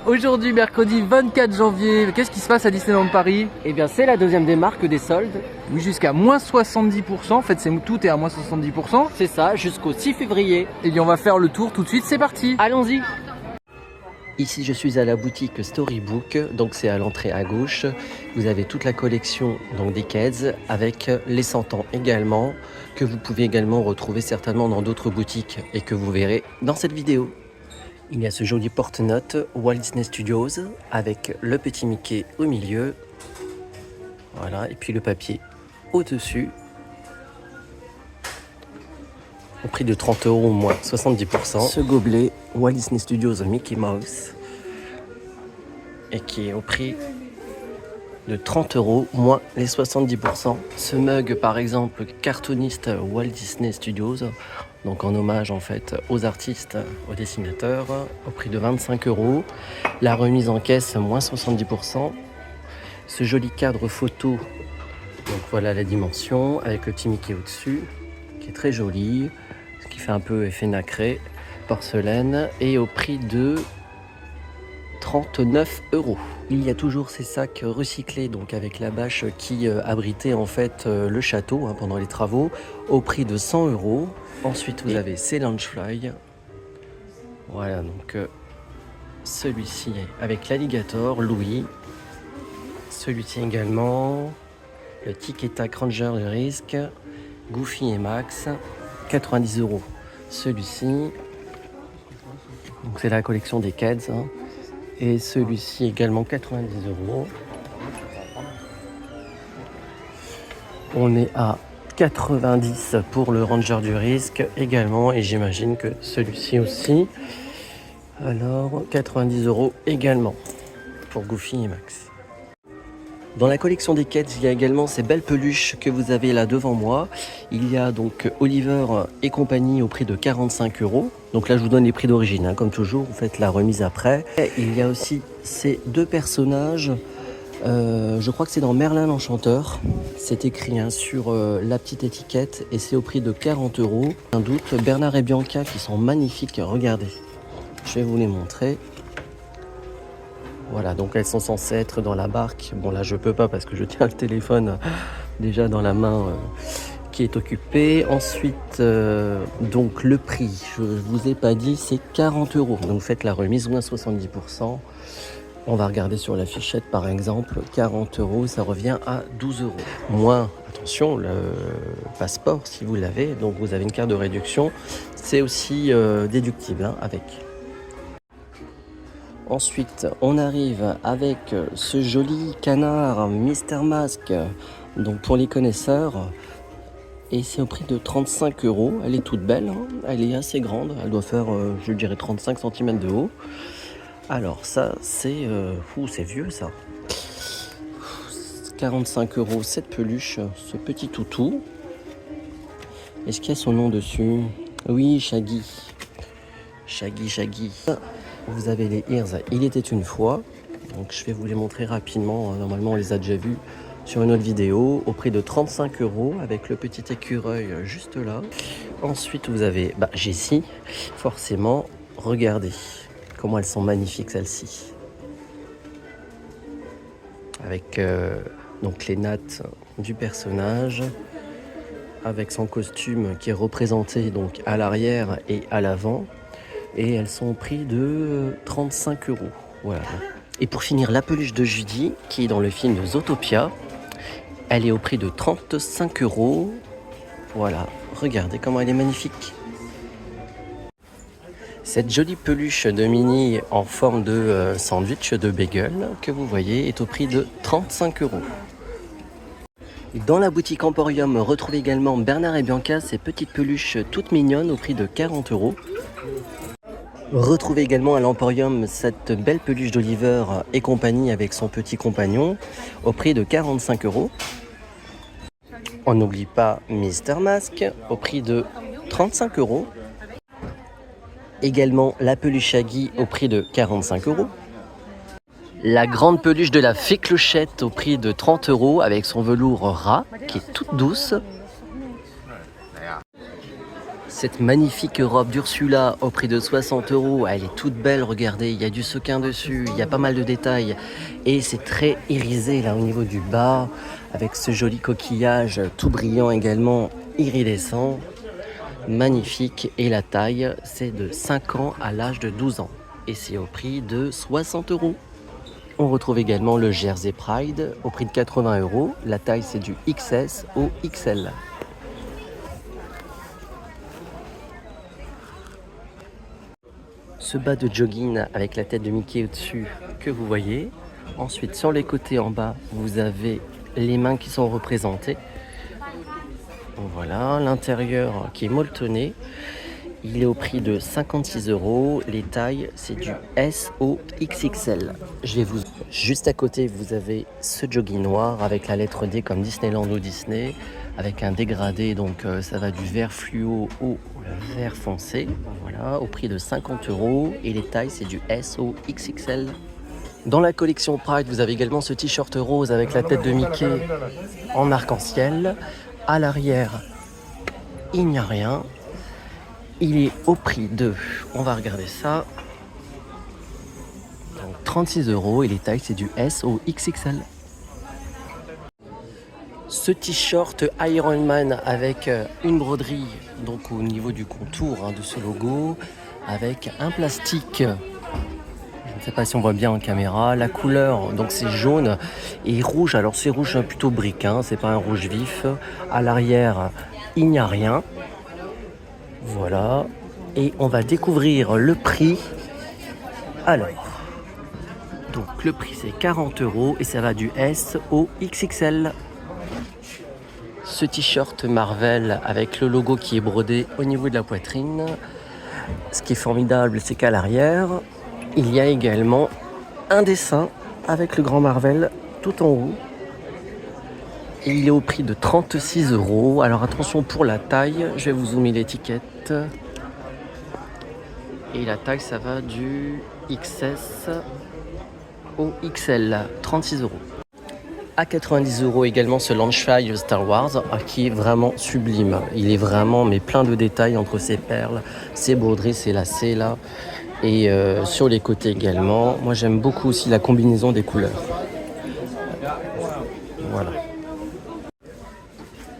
Aujourd'hui, mercredi 24 janvier, qu'est-ce qui se passe à Disneyland Paris? Eh bien, c'est la deuxième démarque des soldes. Oui, jusqu'à moins 70%. En fait, tout est à moins 70%. C'est ça, jusqu'au 6 février. Et bien, on va faire le tour tout de suite. C'est parti. Allons-y. Ici, je suis à la boutique Storybook, donc c'est à l'entrée à gauche. Vous avez toute la collection donc des Kids avec les 100 ans également, que vous pouvez également retrouver certainement dans d'autres boutiques et que vous verrez dans cette vidéo. Il y a ce joli porte-notes Walt Disney Studios avec le petit Mickey au milieu. Voilà, et puis le papier au-dessus. Au prix de 30 € moins 70%. Ce gobelet Walt Disney Studios Mickey Mouse. Et qui est au prix de 30 € moins les 70%. Ce mug par exemple cartooniste Walt Disney Studios. Donc en hommage en fait aux artistes, aux dessinateurs, au prix de 25 €. La remise en caisse moins 70%. Ce joli cadre photo, donc voilà la dimension, avec le petit Mickey au-dessus, qui est très joli, ce qui fait un peu effet nacré, porcelaine, et au prix de 39 €. Il y a toujours ces sacs recyclés, donc avec la bâche qui abritait en fait le château pendant les travaux, au prix de 100 €. Ensuite, vous avez ces Loungefly. Voilà, donc celui-ci avec l'alligator, Louis. Celui-ci également. Le Tic et Tac Ranger du risque. Goofy et Max. 90 €. Celui-ci. Donc c'est la collection des Kids. Et celui-ci également 90 €. On est à 90 pour le Ranger du risque également, et j'imagine que celui-ci aussi. Alors 90 € également pour Goofy et Max. Dans la collection des Kids, il y a également ces belles peluches que vous avez là devant moi. Il y a donc Oliver et compagnie au prix de 45 €. Donc là je vous donne les prix d'origine, comme toujours, vous faites la remise après. Et il y a aussi ces deux personnages. Je crois que c'est dans Merlin l'Enchanteur. C'est écrit sur la petite étiquette et c'est au prix de 40 €. Un doute, Bernard et Bianca qui sont magnifiques, regardez. Je vais vous les montrer. Voilà, donc elles sont censées être dans la barque. Bon là je peux pas parce que je tiens le téléphone déjà dans la main qui est occupée. Ensuite, donc le prix, je vous ai pas dit, c'est 40 €. Donc vous faites la remise, moins 70%. On va regarder sur la fichette par exemple, 40 €, ça revient à 12 €. Moins, attention, le passeport si vous l'avez, donc vous avez une carte de réduction, c'est aussi déductible avec. Ensuite, on arrive avec ce joli canard Mister Mask, donc pour les connaisseurs, et c'est au prix de 35 €. Elle est toute belle, elle est assez grande, elle doit faire, je dirais, 35 cm de haut. Alors ça, c'est vieux ça. 45 € cette peluche, ce petit toutou. Est-ce qu'il y a son nom dessus? Oui, Shaggy. Shaggy. Vous avez les Ears, il était une fois. Donc je vais vous les montrer rapidement. Normalement on les a déjà vus sur une autre vidéo. Au prix de 35 € avec le petit écureuil juste là. Ensuite vous avez Jessie. Forcément, regardez comment elles sont magnifiques celles-ci. Avec donc les nattes du personnage. Avec son costume qui est représenté donc à l'arrière et à l'avant. Et elles sont au prix de 35 €. Voilà. Et pour finir, la peluche de Judy, qui est dans le film Zootopia, elle est au prix de 35 €. Voilà, regardez comment elle est magnifique. Cette jolie peluche de Minnie en forme de sandwich de bagel que vous voyez est au prix de 35 €. Dans la boutique Emporium, retrouvez également Bernard et Bianca, ces petites peluches toutes mignonnes au prix de 40 €. Retrouvez également à l'Emporium cette belle peluche d'Oliver et compagnie avec son petit compagnon au prix de 45 €. On n'oublie pas Mister Mask au prix de 35 €. Également la peluche Shaggy au prix de 45 €. La grande peluche de la Fée Clochette au prix de 30 € avec son velours rat qui est toute douce. Cette magnifique robe d'Ursula au prix de 60 €, elle est toute belle, regardez, il y a du sequin dessus, il y a pas mal de détails et c'est très irisé là au niveau du bas avec ce joli coquillage tout brillant également iridescent, magnifique, et la taille c'est de 5 ans à l'âge de 12 ans et c'est au prix de 60 €. On retrouve également le Jersey Pride au prix de 80 €, la taille c'est du XS au XL. Ce bas de jogging avec la tête de Mickey au-dessus que vous voyez. Ensuite, sur les côtés en bas, vous avez les mains qui sont représentées. Voilà, l'intérieur qui est molletonné. Il est au prix de 56 €. Les tailles, c'est du S au XXL. Juste à côté, vous avez ce jogging noir avec la lettre D comme Disneyland ou Disney, avec un dégradé, donc ça va du vert fluo au vert foncé. Voilà, au prix de 50 € et les tailles, c'est du S au XXL. Dans la collection Pride, vous avez également ce t-shirt rose avec la tête de Mickey en arc-en-ciel. À l'arrière, il n'y a rien. Il est au prix de, on va regarder ça, donc 36 € et les tailles c'est du S au XXL. Ce t-shirt Iron Man avec une broderie donc au niveau du contour de ce logo, avec un plastique, je ne sais pas si on voit bien en caméra, la couleur donc c'est jaune et rouge, alors c'est rouge plutôt brique, c'est pas un rouge vif. À l'arrière il n'y a rien. Voilà, et on va découvrir le prix. Alors, donc le prix c'est 40 € et ça va du S au XXL. Ce t-shirt Marvel avec le logo qui est brodé au niveau de la poitrine. Ce qui est formidable, c'est qu'à l'arrière, il y a également un dessin avec le grand Marvel tout en haut. Et il est au prix de 36 €. Alors attention pour la taille, je vais vous zoomer l'étiquette. Et la taille, ça va du XS au XL, 36 €. À 90 € également ce Launchfly Star Wars qui est vraiment sublime. Il est vraiment mais plein de détails entre ses perles, ses broderies, ses lacets là. Et sur les côtés également. Moi j'aime beaucoup aussi la combinaison des couleurs. Voilà.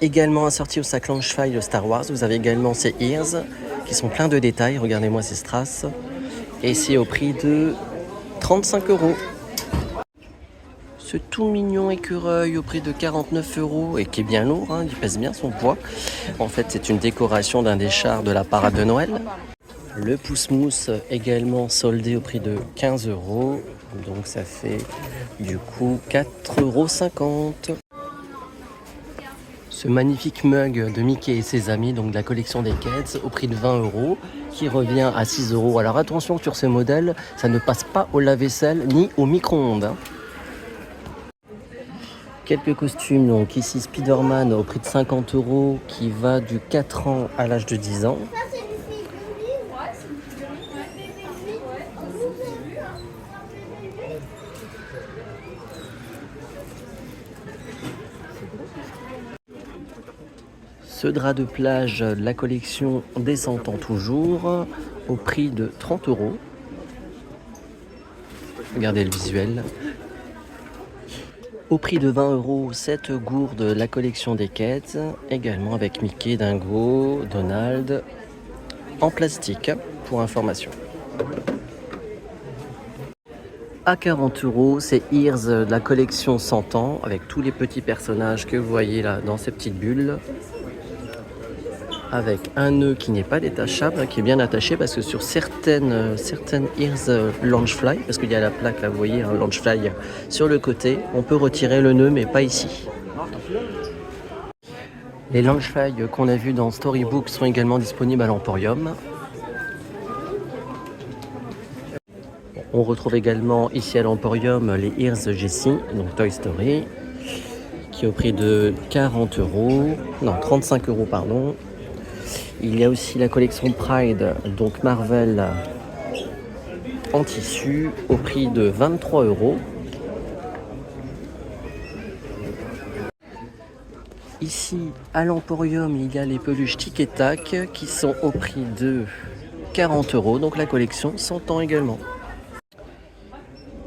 Également assorti au sac Launchfly Star Wars, vous avez également ces ears qui sont pleins de détails. Regardez-moi ces strass. Et c'est au prix de 35 €. Ce tout mignon écureuil au prix de 49 € et qui est bien lourd, il pèse bien son poids. En fait, c'est une décoration d'un des chars de la parade de Noël. Le pouce-mousse également soldé au prix de 15 €. Donc ça fait du coup 4,50 €. Ce magnifique mug de Mickey et ses amis, donc de la collection des Kids, au prix de 20 €, qui revient à 6 €. Alors attention sur ces modèles, ça ne passe pas au lave-vaisselle ni au micro-ondes. Quelques costumes, donc ici Spider-Man au prix de 50 € qui va du 4 ans à l'âge de 10 ans. Ce drap de plage de la collection Descendant toujours au prix de 30 €. Regardez le visuel. Au prix de 20 €, cette gourde de la collection des Kids, également avec Mickey, Dingo, Donald, en plastique, pour information. À 40 €, c'est Ears de la collection 100 ans, avec tous les petits personnages que vous voyez là dans ces petites bulles. Avec un nœud qui n'est pas détachable, qui est bien attaché parce que sur certaines Ears Launchfly, parce qu'il y a la plaque là, vous voyez, un Launchfly sur le côté, on peut retirer le nœud mais pas ici. Les Launchfly qu'on a vus dans Storybook sont également disponibles à l'Emporium. On retrouve également ici à l'Emporium les Ears Jessie, donc Toy Story, qui est au prix de 40 €, non 35 € pardon. Il y a aussi la collection Pride, donc Marvel en tissu, au prix de 23 €. Ici, à l'Emporium, il y a les peluches Tic et Tac qui sont au prix de 40 €. Donc la collection s'entend également.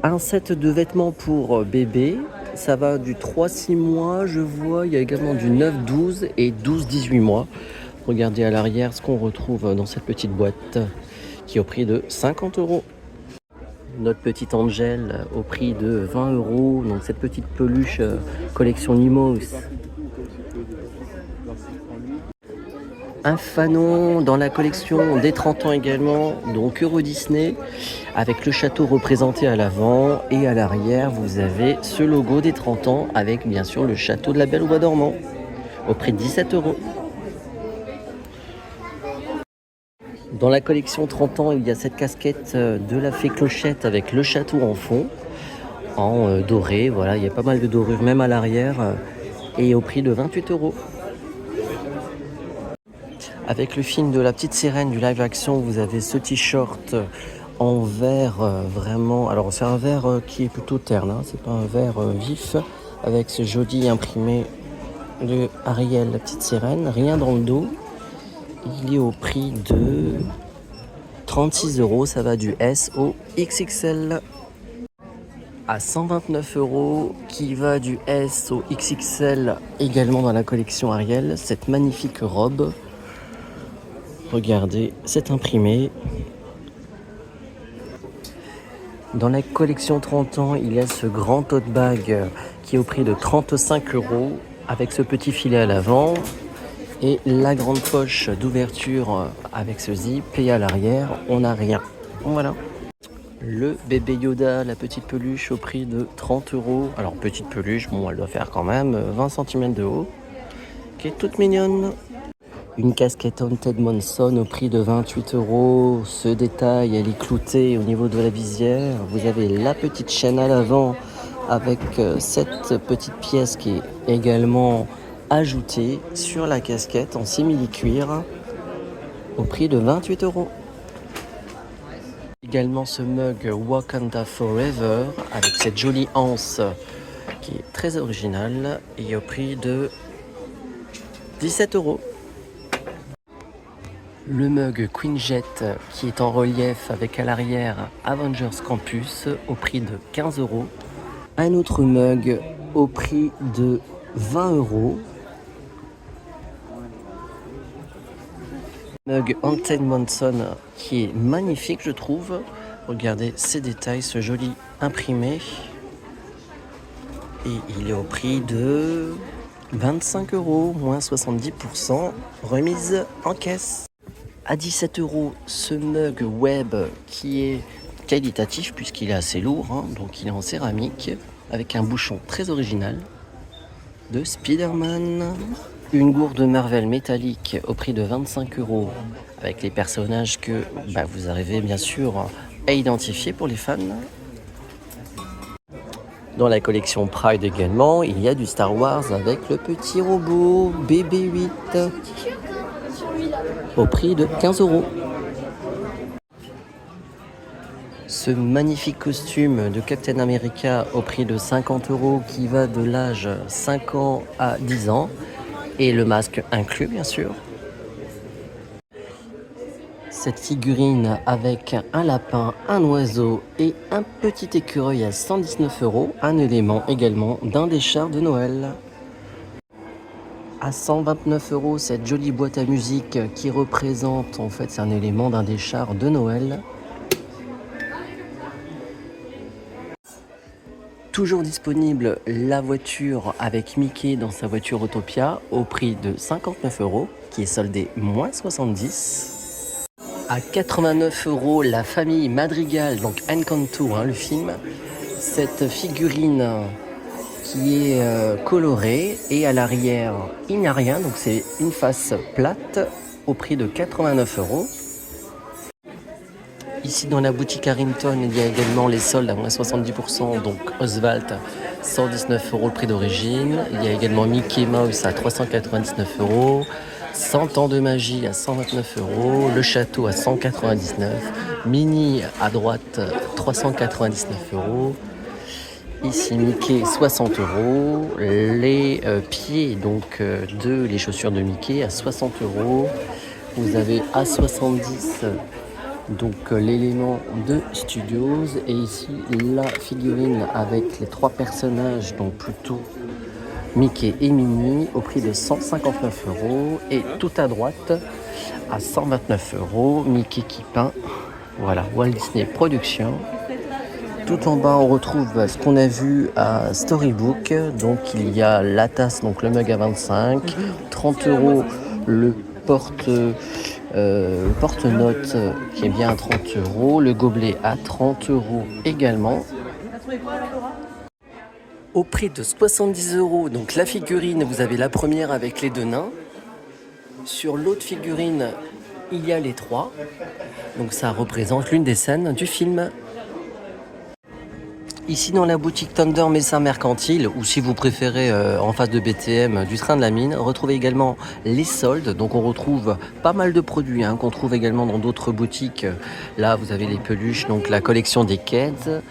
Un set de vêtements pour bébé. Ça va du 3-6 mois, je vois. Il y a également du 9-12 et 12-18 mois. Regardez à l'arrière ce qu'on retrouve dans cette petite boîte qui est au prix de 50 €. Notre petite Angel au prix de 20 €. Donc cette petite peluche collection Nimos. Un fanon dans la collection des 30 ans également, donc Euro Disney, avec le château représenté à l'avant et à l'arrière, vous avez ce logo des 30 ans avec bien sûr le château de la Belle au Bois dormant, au prix de 17 €. Dans la collection 30 ans, il y a cette casquette de la fée Clochette avec le château en fond, en doré, voilà, il y a pas mal de dorures même à l'arrière, et au prix de 28 €. Avec le film de la petite sirène du live action, vous avez ce t-shirt en vert vraiment. Alors c'est un vert qui est plutôt terne, hein, c'est pas un vert vif, avec ce joli imprimé de Ariel, la petite sirène, rien dans le dos. Il est au prix de 36 €, ça va du S au XXL. À 129 € qui va du S au XXL également dans la collection Ariel, cette magnifique robe. Regardez, c'est imprimé. Dans la collection 30 ans, il y a ce grand tote bag qui est au prix de 35 € avec ce petit filet à l'avant et la grande poche d'ouverture avec ce zip, et à l'arrière, on n'a rien. Voilà. Le bébé Yoda, la petite peluche au prix de 30 €. Alors petite peluche, bon, elle doit faire quand même 20 cm de haut, qui est toute mignonne. Une casquette Haunted Monson au prix de 28 €. Ce détail, elle est cloutée au niveau de la visière. Vous avez la petite chaîne à l'avant avec cette petite pièce qui est également ajoutée sur la casquette en simili-cuir au prix de 28 €. Également ce mug Wakanda Forever avec cette jolie anse qui est très originale et au prix de 17 €. Le mug Queen Jet qui est en relief avec à l'arrière Avengers Campus au prix de 15 €. Un autre mug au prix de 20 €. Mug Haunted Monson qui est magnifique, je trouve. Regardez ces détails, ce joli imprimé. Et il est au prix de 25 €, moins 70%, remise en caisse. À 17 €, ce mug web qui est qualitatif puisqu'il est assez lourd, hein, donc il est en céramique avec un bouchon très original de Spider-Man. Une gourde Marvel métallique au prix de 25 € avec les personnages que vous arrivez bien sûr à identifier pour les fans. Dans la collection Pride également, il y a du Star Wars avec le petit robot BB-8 au prix de 15 €. Ce magnifique costume de Captain America au prix de 50 € qui va de l'âge 5 ans à 10 ans et le masque inclus bien sûr. Cette figurine avec un lapin, un oiseau et un petit écureuil à 119 €, un élément également d'un des chars de Noël. À 129 €, cette jolie boîte à musique qui représente, en fait, c'est un élément d'un des chars de Noël. Toujours disponible la voiture avec Mickey dans sa voiture Autopia au prix de 59 €, qui est soldé moins 70. À 89 € la famille Madrigal, donc Encanto, le film. Cette figurine qui est colorée et à l'arrière il n'y a rien, donc c'est une face plate au prix de 89 €. Ici dans la boutique Harrington, il y a également les soldes à moins 70%, donc Oswald 119 € le prix d'origine. Il y a également Mickey Mouse à 399 €. 100 ans de magie à 129 €, le château à 199 €, Minnie à droite 399 €, Ici Mickey 60 euros, les pieds donc les chaussures de Mickey à 60 euros. Vous avez à 70 donc l'élément de Studios et ici la figurine avec les 3 personnages, donc plutôt Mickey et Minnie au prix de 159 euros et tout à droite à 129 euros Mickey qui peint. Voilà, Walt Disney Productions. Tout en bas, on retrouve ce qu'on a vu à Storybook. Donc, il y a la tasse, donc le mug à 25, 30 euros le porte-notes qui est bien à 30 euros, le gobelet à 30 euros également. Au prix de 70 euros, donc la figurine, vous avez la première avec les 2 nains. Sur l'autre figurine, il y a les 3. Donc, ça représente l'une des scènes du film. Ici dans la boutique Thunder Mesa Mercantile, ou si vous préférez en face de BTM du train de la mine, retrouvez également les soldes. Donc on retrouve pas mal de produits qu'on trouve également dans d'autres boutiques. Là vous avez les peluches, donc la collection des Kids.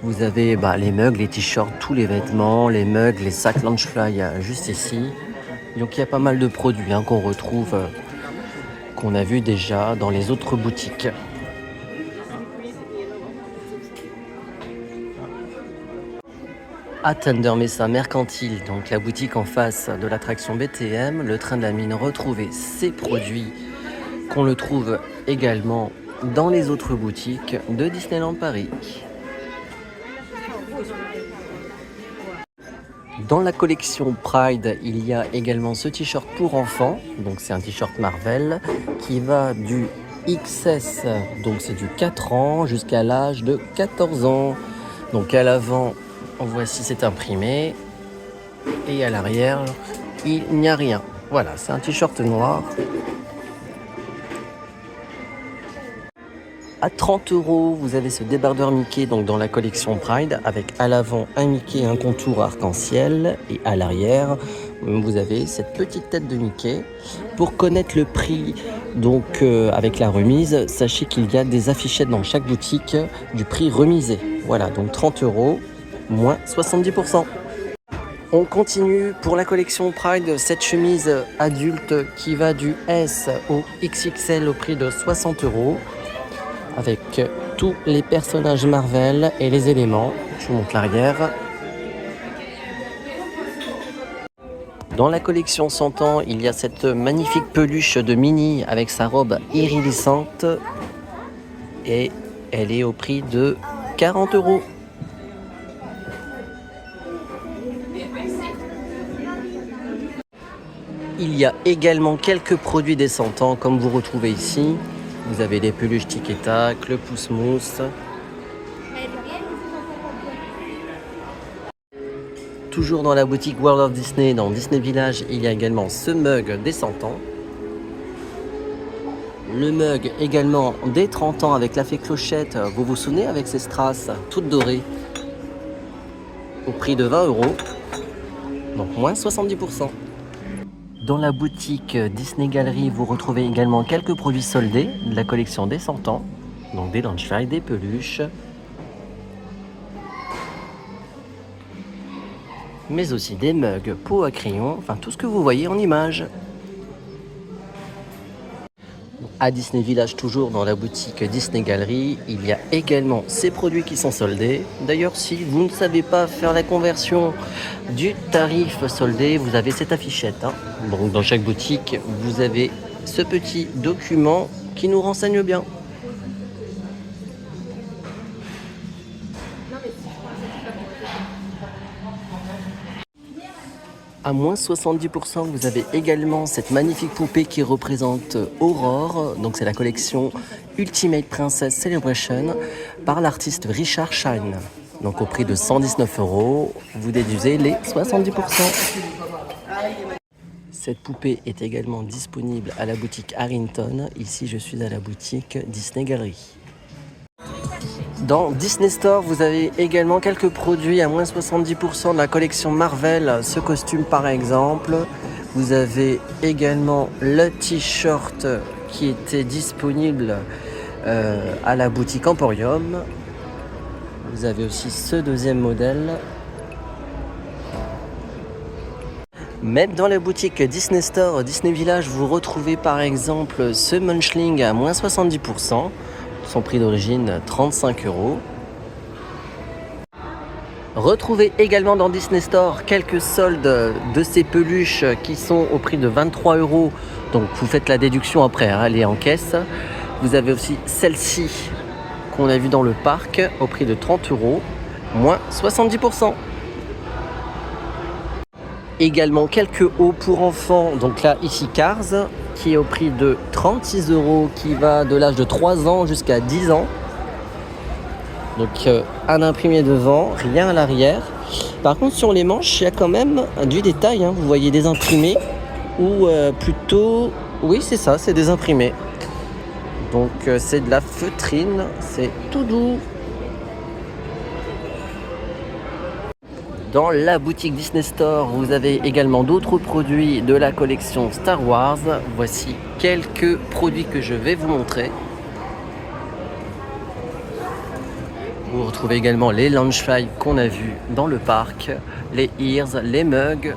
Vous avez les mugs, les t-shirts, tous les vêtements, les mugs, les sacs Loungefly juste ici. Donc il y a pas mal de produits qu'on retrouve, qu'on a vu déjà dans les autres boutiques. À Thunder Mesa Mercantile, donc la boutique en face de l'attraction BTM, le train de la mine, retrouvez ces produits qu'on le trouve également dans les autres boutiques de Disneyland Paris. Dans la collection Pride, il y a également ce t-shirt pour enfants, donc c'est un t-shirt Marvel qui va du XS, donc c'est du 4 ans jusqu'à l'âge de 14 ans. Donc à l'avant, voici c'est imprimé et à l'arrière il n'y a rien. Voilà, c'est un t-shirt noir. À 30 euros, vous avez ce débardeur Mickey donc dans la collection Pride avec à l'avant un Mickey, un contour arc-en-ciel et à l'arrière vous avez cette petite tête de Mickey. Pour connaître le prix donc avec la remise, sachez qu'il y a des affichettes dans chaque boutique du prix remisé. Voilà, donc 30 euros moins 70%. On continue pour la collection Pride, cette chemise adulte qui va du S au XXL au prix de 60 euros. Avec tous les personnages Marvel et les éléments. Je vous montre l'arrière. Dans la collection 100 ans, il y a cette magnifique peluche de Minnie avec sa robe iridescente. Et elle est au prix de 40 euros. Il y a également quelques produits des 100 ans comme vous retrouvez ici. Vous avez les peluches Tic et Tac, le pouce-mousse. Toujours dans la boutique World of Disney, dans Disney Village, il y a également ce mug des 100 ans. Le mug également des 30 ans avec la fée Clochette. Vous vous souvenez avec ces strass toutes dorées au prix de 20 euros. Donc moins 70%. Dans la boutique Disney Gallery, vous retrouvez également quelques produits soldés de la collection des 100 ans. Donc des Loungefly, des peluches. Mais aussi des mugs, pots à crayon, enfin tout ce que vous voyez en image. À Disney Village, toujours dans la boutique Disney Gallery, il y a également ces produits qui sont soldés. D'ailleurs, si vous ne savez pas faire la conversion du tarif soldé, vous avez cette affichette. Donc dans chaque boutique, vous avez ce petit document qui nous renseigne bien. À moins 70%, vous avez également cette magnifique poupée qui représente Aurore. Donc c'est la collection Ultimate Princess Celebration par l'artiste Richard Shine. Donc au prix de 119 euros, vous déduisez les 70%. Cette poupée est également disponible à la boutique Harrington. Ici, je suis à la boutique Disney Gallery. Dans Disney Store, vous avez également quelques produits à moins 70% de la collection Marvel. Ce costume par exemple. Vous avez également le t-shirt qui était disponible à la boutique Emporium. Vous avez aussi ce deuxième modèle. Même dans la boutique Disney Store, Disney Village, vous retrouvez par exemple ce Munchling à moins 70%. Son prix d'origine 35 €. Retrouvez également dans Disney Store quelques soldes de ces peluches qui sont au prix de 23 €. Donc vous faites la déduction après, elle est en caisse. Vous avez aussi celle-ci qu'on a vue dans le parc au prix de 30 €, moins 70%. Également quelques hauts pour enfants, donc là ici Cars, qui est au prix de 36 €, qui va de l'âge de 3 ans jusqu'à 10 ans. Donc un imprimé devant, rien à l'arrière. Par contre sur les manches, il y a quand même du détail, hein. Vous voyez des imprimés, ou plutôt, oui c'est ça, c'est des imprimés. Donc c'est de la feutrine, c'est tout doux. Dans la boutique Disney Store, vous avez également d'autres produits de la collection Star Wars. Voici quelques produits que je vais vous montrer. Vous retrouvez également les Launchfly qu'on a vus dans le parc, les Ears, les mugs.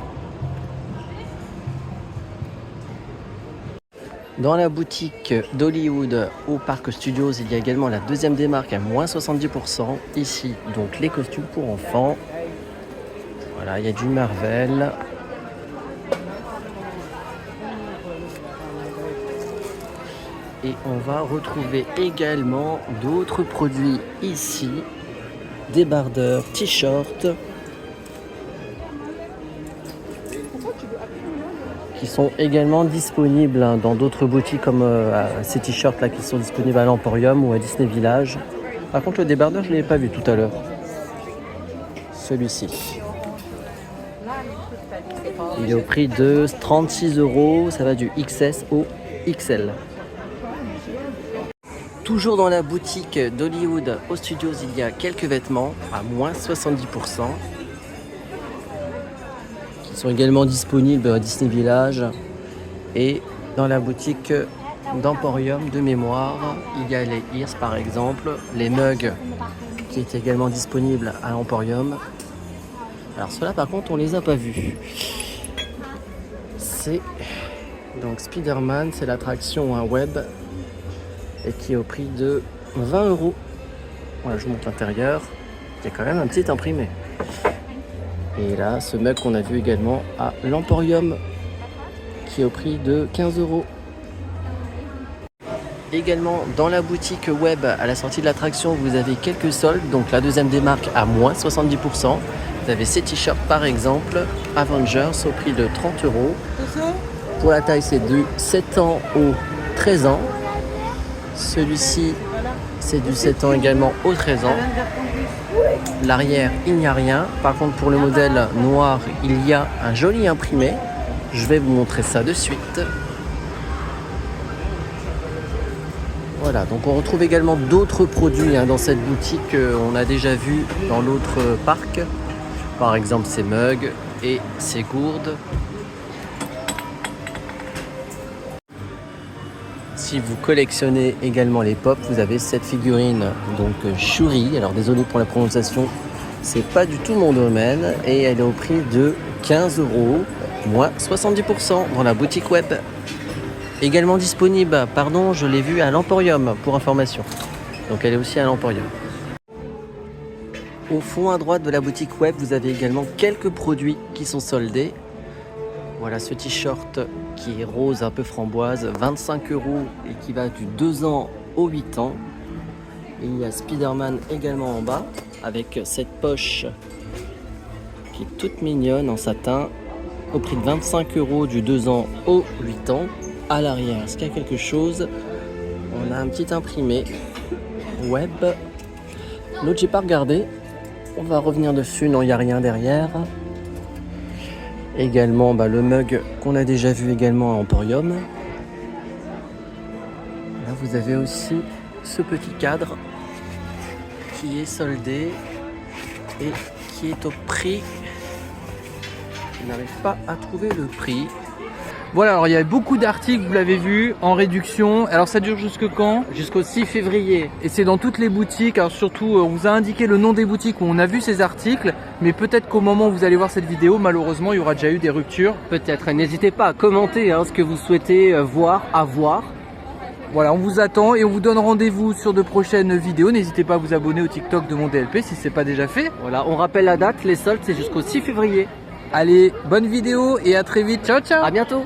Dans la boutique d'Hollywood au Parc Studios, il y a également la deuxième démarque à moins 70%. Ici, donc les costumes pour enfants. Voilà, il y a du Marvel. Et on va retrouver également d'autres produits ici. Débardeurs, t-shirts. Qui sont également disponibles dans d'autres boutiques comme ces t-shirts là qui sont disponibles à l'Emporium ou à Disney Village. Par contre le débardeur je ne l'ai pas vu tout à l'heure. Celui-ci. Il est au prix de 36 €, ça va du XS au XL. Toujours dans la boutique d'Hollywood aux Studios, il y a quelques vêtements à moins 70%. Qui sont également disponibles à Disney Village. Et dans la boutique d'Emporium de mémoire, il y a les Ears par exemple, les mugs qui étaient également disponibles à Emporium. Alors ceux-là par contre on les a pas vus. C'est donc Spider-Man, c'est l'attraction web et qui est au prix de 20 €. Voilà, je vous montre l'intérieur. Il y a quand même un petit imprimé. Et là, ce mug qu'on a vu également à l'Emporium qui est au prix de 15 €. Également dans la boutique web à la sortie de l'attraction, vous avez quelques soldes. Donc la deuxième démarque à moins 70%. Vous avez ces t-shirts par exemple, Avengers au prix de 30 €. Pour la taille, c'est du 7 ans au 13 ans. Celui-ci, c'est du 7 ans également au 13 ans. L'arrière, il n'y a rien. Par contre, pour le modèle noir, il y a un joli imprimé. Je vais vous montrer ça de suite. Voilà, donc on retrouve également d'autres produits dans cette boutique qu'on a déjà vu dans l'autre parc. Par exemple, ces mugs et ces gourdes. Si vous collectionnez également les pop, vous avez cette figurine, donc Shuri. Alors désolé pour la prononciation, c'est pas du tout mon domaine. Et elle est au prix de 15 €, moins 70% dans la boutique web. Également disponible, pardon, je l'ai vue à l'Emporium pour information. Donc elle est aussi à l'Emporium. Au fond à droite de la boutique web, vous avez également quelques produits qui sont soldés. Voilà ce t-shirt qui est rose un peu framboise, 25 € et qui va du 2 ans au 8 ans. Et il y a Spider-Man également en bas avec cette poche qui est toute mignonne en satin au prix de 25 € du 2 ans au 8 ans. À l'arrière, est-ce qu'il y a quelque chose? On a un petit imprimé web. L'autre, j'ai pas regardé. On va revenir dessus. Non, il n'y a rien derrière. Également le mug qu'on a déjà vu également à Emporium. Là, vous avez aussi ce petit cadre qui est soldé et qui est au prix. Je n'arrive pas à trouver le prix. Voilà, alors il y a beaucoup d'articles, vous l'avez vu, en réduction. Alors ça dure jusque quand? Jusqu'au 6 février. Et c'est dans toutes les boutiques. Alors surtout, on vous a indiqué le nom des boutiques où on a vu ces articles. Mais peut-être qu'au moment où vous allez voir cette vidéo, malheureusement, il y aura déjà eu des ruptures. Peut-être. N'hésitez pas à commenter ce que vous souhaitez voir, avoir. Voilà, on vous attend et on vous donne rendez-vous sur de prochaines vidéos. N'hésitez pas à vous abonner au TikTok de mon DLP si ce n'est pas déjà fait. Voilà, on rappelle la date, les soldes, c'est jusqu'au 6 février. Allez, bonne vidéo et à très vite. Ciao, ciao. À bientôt.